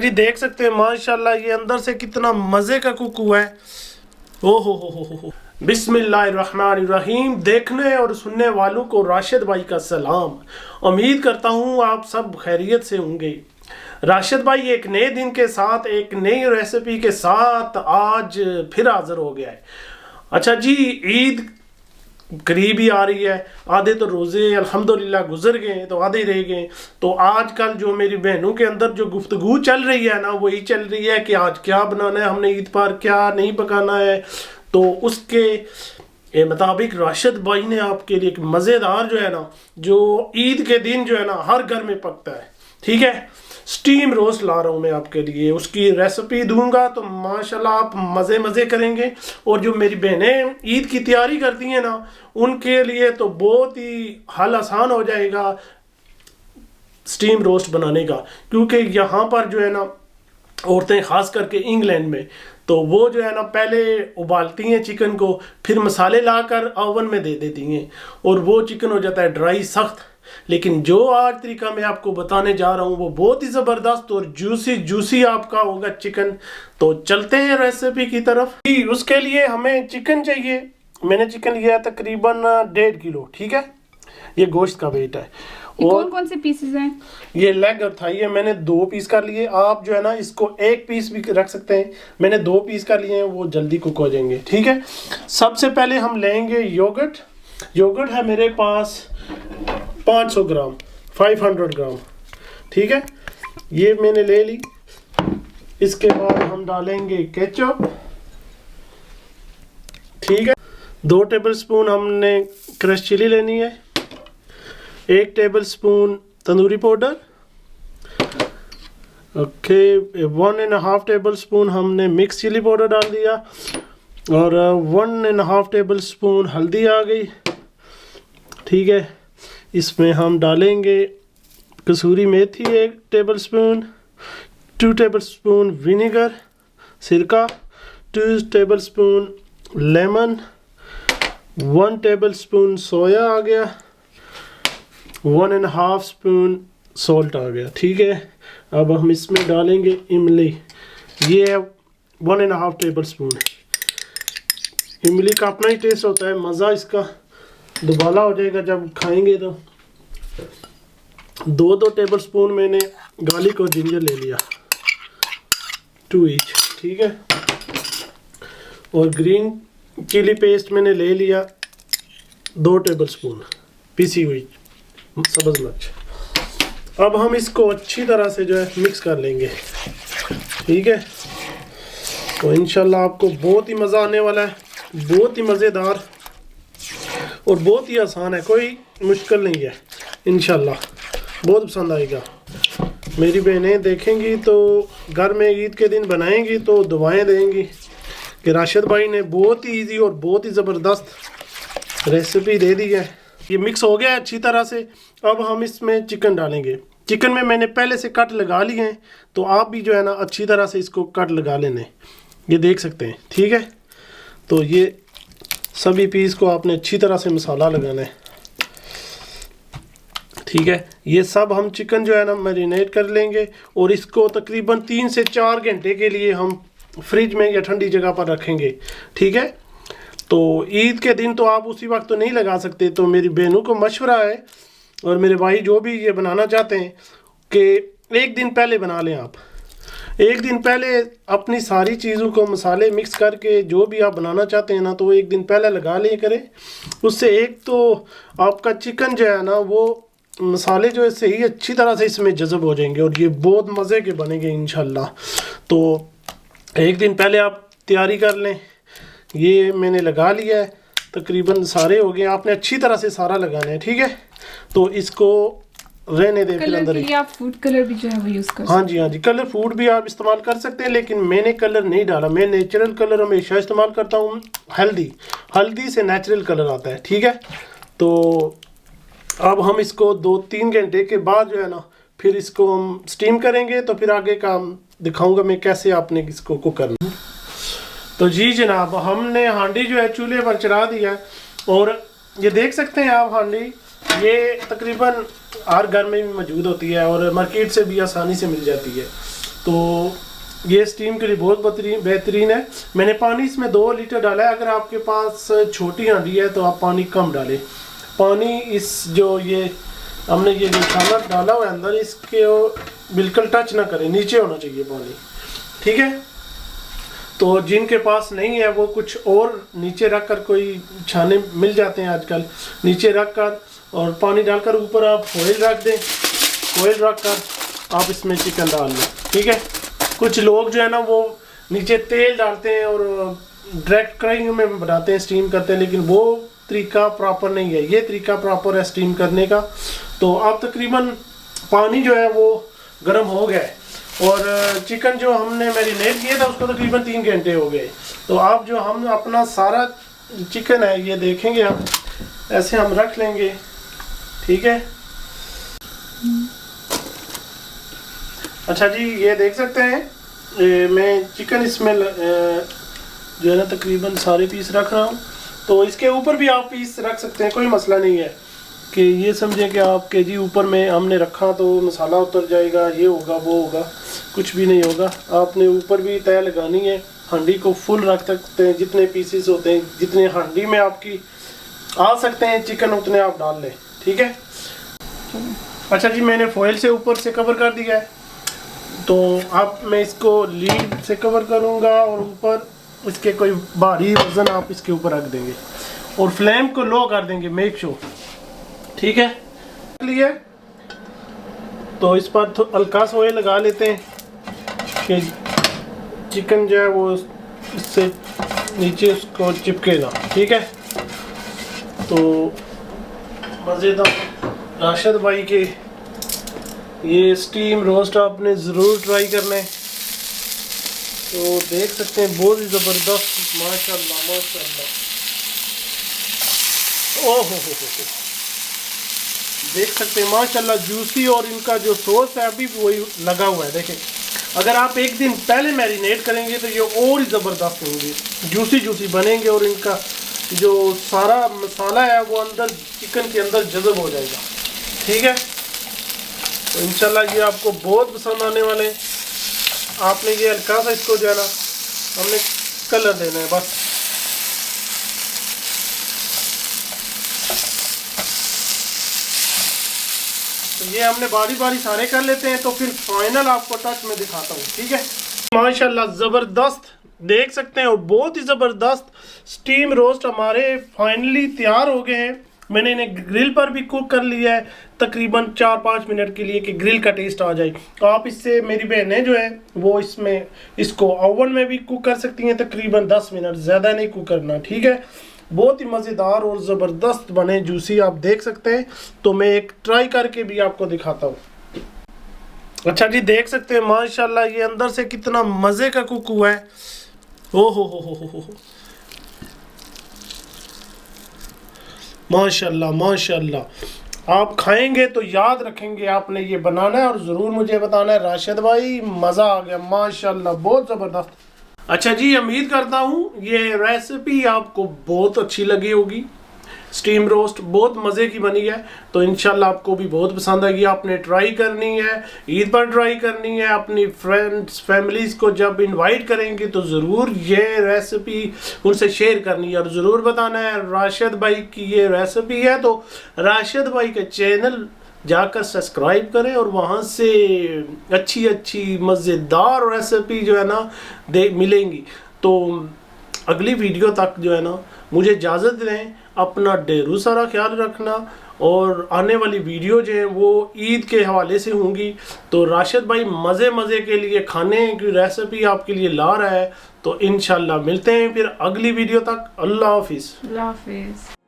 जी देख सकते हैं माशाल्लाह ये अंदर से कितना मजे का कुकू है। ओ हो। बिस्मिल्लाहिर्रहमानिर्रहीम। देखने और सुनने वालों को राशिद भाई का सलाम। उम्मीद करता हूँ आप सब खैरियत से होंगे। राशिद भाई एक नए दिन के साथ एक नई रेसिपी के साथ आज फिर हाजिर हो गया है। अच्छा जी, ईद करीब ही आ रही है। आधे तो रोज़े अल्हम्दुलिल्लाह गुजर गए तो आधे रह गए। तो आजकल जो मेरी बहनों के अंदर जो गुफ्तगू चल रही है ना, वही चल रही है कि आज क्या बनाना है हमने ईद पर, क्या नहीं पकाना है। तो उसके मुताबिक राशिद भाई ने आपके लिए एक मज़ेदार जो है ना, जो ईद के दिन जो है ना हर घर में पकता है, ठीक है, स्टीम रोस्ट ला रहा हूँ मैं आपके लिए। उसकी रेसिपी दूंगा तो माशाल्लाह आप मज़े करेंगे। और जो मेरी बहनें ईद की तैयारी करती हैं ना, उनके लिए तो बहुत ही हल आसान हो जाएगा स्टीम रोस्ट बनाने का। क्योंकि यहाँ पर जो है ना औरतें ख़ास करके इंग्लैंड में, तो वो जो है ना पहले उबालती हैं चिकन को, फिर मसाले लाकर ओवन में दे देती हैं और वो चिकन हो जाता है ड्राई सख्त। लेकिन जो आज तरीका मैं आपको बताने जा रहा हूँ वो बहुत ही ज़बरदस्त और जूसी आपका होगा चिकन। तो चलते हैं रेसिपी की तरफ। उसके लिए हमें चिकन चाहिए। मैंने चिकन लिया है तकरीबन 1.5 किलो, ठीक है, ये गोश्त का वेट है। और कौन से पीसेस हैं? ये लेग और थाई है, मैंने 2 पीस कर लिए। आप जो है ना इसको 1 पीस भी रख सकते हैं, मैंने 2 पीस कर लिए हैं, वो जल्दी कुक हो जाएंगे, ठीक है। सबसे पहले हम लेंगे योगर्ट है मेरे पास 500 ग्राम, 500 ग्राम, ठीक है, ये मैंने ले ली। इसके बाद हम डालेंगे केचप, ठीक है। 2 टेबलस्पून हमने क्रश चिली लेनी है, 1 tablespoon tandoori powder, okay, 1.5 tablespoon हमने मिक्स चिली पाउडर डाल दिया और 1.5 टेबलस्पून हल्दी आ गई, ठीक है। इसमें हम डालेंगे कसूरी मेथी 1 टेबलस्पून, 2 टेबलस्पून विनेगर सिरका, 2 टेबलस्पून लेमन, 1 टेबलस्पून सोया आ गया, 1.5 स्पून सॉल्ट आ गया, ठीक है। अब हम इसमें डालेंगे इमली, ये है 1.5 टेबलस्पून। इमली का अपना ही टेस्ट होता है, मज़ा इसका दुबाला हो जाएगा जब खाएंगे। तो 2 टेबलस्पून मैंने गार्लिक और जिंजर ले लिया, 2 ईच, ठीक है। और ग्रीन चिली पेस्ट मैंने ले लिया 2 टेबलस्पून पिसी हुई सब्ज़ मिर्च। अब हम इसको अच्छी तरह से जो है मिक्स कर लेंगे, ठीक है। तो इंशाल्लाह आपको बहुत ही मज़ा आने वाला है, बहुत ही मज़ेदार और बहुत ही आसान है, कोई मुश्किल नहीं है। इंशाल्लाह बहुत पसंद आएगा। मेरी बहनें देखेंगी तो घर में ईद के दिन बनाएंगी तो दुआएं देंगी कि राशिद भाई ने बहुत ही इजी और बहुत ही ज़बरदस्त रेसिपी दे दी है। ये मिक्स हो गया अच्छी तरह से। अब हम इसमें चिकन डालेंगे। चिकन में मैंने पहले से कट लगा लिए हैं, तो आप भी जो है ना अच्छी तरह से इसको कट लगा लेने, ये देख सकते हैं, ठीक है। तो ये सभी पीस को आपने अच्छी तरह से मसाला लगाना है, ठीक है। ये सब हम चिकन जो है ना मैरिनेट कर लेंगे और इसको तकरीबन 3 से 4 घंटे के लिए हम फ्रिज में या ठंडी जगह पर रखेंगे, ठीक है। तो ईद के दिन तो आप उसी वक्त तो नहीं लगा सकते, तो मेरी बहनों को मशवरा है और मेरे भाई जो भी ये बनाना चाहते हैं कि 1 दिन पहले बना लें। आप 1 दिन पहले अपनी सारी चीज़ों को मसाले मिक्स करके जो भी आप बनाना चाहते हैं ना, तो 1 दिन पहले लगा लें करें। उससे एक तो आपका चिकन जो है ना वो मसाले जो है सही अच्छी तरह से इसमें जज़ब हो जाएंगे और ये बहुत मज़े के बनेंगे इंशाल्लाह। तो 1 दिन पहले आप तैयारी कर लें। ये मैंने लगा लिया है, तकरीबन सारे हो गए। आपने अच्छी तरह से सारा लगाना है, ठीक है। तो इसको रहने दें फिर अंदर ही। आप फूड कलर भी जो है वो यूज़ कर सकते हैं। हाँ जी, कलर फूड भी आप इस्तेमाल कर सकते हैं, लेकिन मैंने कलर नहीं डाला। मैं नेचुरल कलर हमेशा इस्तेमाल करता हूँ। हल्दी से नेचुरल कलर आता है, ठीक है। तो अब हम इसको 2-3 घंटे के बाद जो है ना फिर इसको हम स्टीम करेंगे। तो फिर आगे का दिखाऊंगा मैं कैसे आपने इसको कुक करना। तो जी जनाब, हमने हांडी जो है चूल्हे पर चढ़ा दिया और ये देख सकते हैं आप हांडी, ये तकरीबन हर घर में भी मौजूद होती है और मार्केट से भी आसानी से मिल जाती है। तो ये स्टीम के लिए बहुत बेहतरीन है। मैंने पानी इसमें 2 लीटर डाला है। अगर आपके पास छोटी हांडी है तो आप पानी कम डालें। पानी इस जो ये हमने ये जो खाना डाला हुआ है अंदर, इसके बिल्कुल टच ना करें, नीचे होना चाहिए पानी, ठीक है। तो जिनके पास नहीं है वो कुछ और नीचे रख कर, कोई छाने मिल जाते हैं आजकल, नीचे रख कर और पानी डालकर ऊपर आप ऑयल रख दें। ऑयल रख कर आप इसमें चिकन डाल लें, ठीक है। कुछ लोग जो है ना वो नीचे तेल डालते हैं और डायरेक्ट कढ़ाई में बनाते हैं, स्टीम करते हैं, लेकिन वो तरीका प्रॉपर नहीं है। ये तरीका प्रॉपर है स्टीम करने का। तो अब तकरीबन पानी जो है वो गर्म हो गया है और चिकन जो हमने मैरिनेट किया था उसको तकरीबन 3 घंटे हो गए। तो अब जो हम अपना सारा चिकन है ये देखेंगे, हम ऐसे हम रख लेंगे, ठीक है। अच्छा जी, ये देख सकते हैं मैं चिकन इसमें जो है ना तकरीबन सारे पीस रख रहा हूँ। तो इसके ऊपर भी आप पीस रख सकते हैं, कोई मसला नहीं है कि ये समझें कि आपके जी ऊपर में हमने रखा तो मसाला उतर जाएगा, ये होगा वो होगा, कुछ भी नहीं होगा। आपने ऊपर भी तय लगानी है। हांडी को फुल रख सकते हैं, जितने पीसेस होते हैं, जितने हांडी में आपकी आ सकते हैं चिकन उतने आप डाल लें, ठीक है। अच्छा जी, मैंने फॉइल से ऊपर से कवर कर दिया है। तो अब मैं इसको लीड से कवर करूँगा और ऊपर इसके कोई भारी वजन आप इसके ऊपर रख देंगे और फ्लेम को लो कर देंगे, मेक श्योर, ठीक है। लिए तो इस पर हल्का सा ऑयल लगा लेते हैं कि चिकन जो है वो इससे नीचे उसको चिपके ना, ठीक है। तो मज़ेदार राशिद भाई के ये स्टीम रोस्ट आपने ज़रूर ट्राई करना है। तो देख सकते हैं बहुत ही ज़बरदस्त, माशाल्लाह माशाल्लाह। ओह हो, देख सकते हैं माशाल्लाह जूसी, और इनका जो सॉस है अभी वही लगा हुआ है। देखें, अगर आप एक दिन पहले मैरिनेट करेंगे तो ये और ही ज़बरदस्त होंगे, जूसी जूसी बनेंगे और इनका जो सारा मसाला है वो अंदर चिकन के अंदर जज़ब हो जाएगा, ठीक है। तो इंशाल्लाह ये आपको बहुत पसंद आने वाले हैं। आपने ये हल्का सा इसको जो है ना हमने कलर देना है बस। तो ये हमने बारी बारी सारे कर लेते हैं, तो फिर फाइनल आपको टच में दिखाता हूँ, ठीक है। माशाल्लाह ज़बरदस्त देख सकते हैं, और बहुत ही ज़बरदस्त स्टीम रोस्ट हमारे फाइनली तैयार हो गए हैं। मैंने इन्हें ग्रिल पर भी कुक कर लिया है तकरीबन 4-5 मिनट के लिए कि ग्रिल का टेस्ट आ जाए। तो आप इससे, मेरी बहनें जो है वो इसमें इसको ओवन में भी कुक कर सकती हैं तकरीबन 10 मिनट, ज़्यादा नहीं कुक करना, ठीक है। बहुत ही मज़ेदार और ज़बरदस्त बने, जूसी आप देख सकते हैं। तो मैं एक ट्राई करके भी आपको दिखाता हूँ। अच्छा जी, देख सकते हैं माशाल्लाह ये अंदर से कितना मज़े का कुक हुआ है। ओ हो माशाल्लाह माशाल्लाह। आप खाएंगे तो याद रखेंगे आपने ये बनाना है और ज़रूर मुझे बताना है राशिद भाई मज़ा आ गया माशाल्लाह, बहुत ज़बरदस्त। अच्छा जी, उम्मीद करता हूँ ये रेसिपी आपको बहुत अच्छी लगी होगी। स्टीम रोस्ट बहुत मज़े की बनी है, तो इंशाल्लाह आपको भी बहुत पसंद आएगी। आपने ट्राई करनी है, ईद पर ट्राई करनी है, अपनी फ्रेंड्स फैमिलीज़ को जब इनवाइट करेंगे तो ज़रूर ये रेसिपी उनसे शेयर करनी है और ज़रूर बताना है राशिद भाई की ये रेसिपी है। तो राशिद भाई के चैनल जाकर सब्सक्राइब करें और वहाँ से अच्छी अच्छी मज़ेदार रेसिपी जो है ना मिलेंगी। तो अगली वीडियो तक जो है ना मुझे इजाज़त दें, अपना ढेरों सारा ख्याल रखना, और आने वाली वीडियो जो है वो ईद के हवाले से होंगी। तो राशिद भाई मज़े मज़े के लिए खाने की रेसिपी आपके लिए ला रहा है। तो इंशाल्लाह मिलते हैं फिर अगली वीडियो तक। अल्लाह हाफिज़।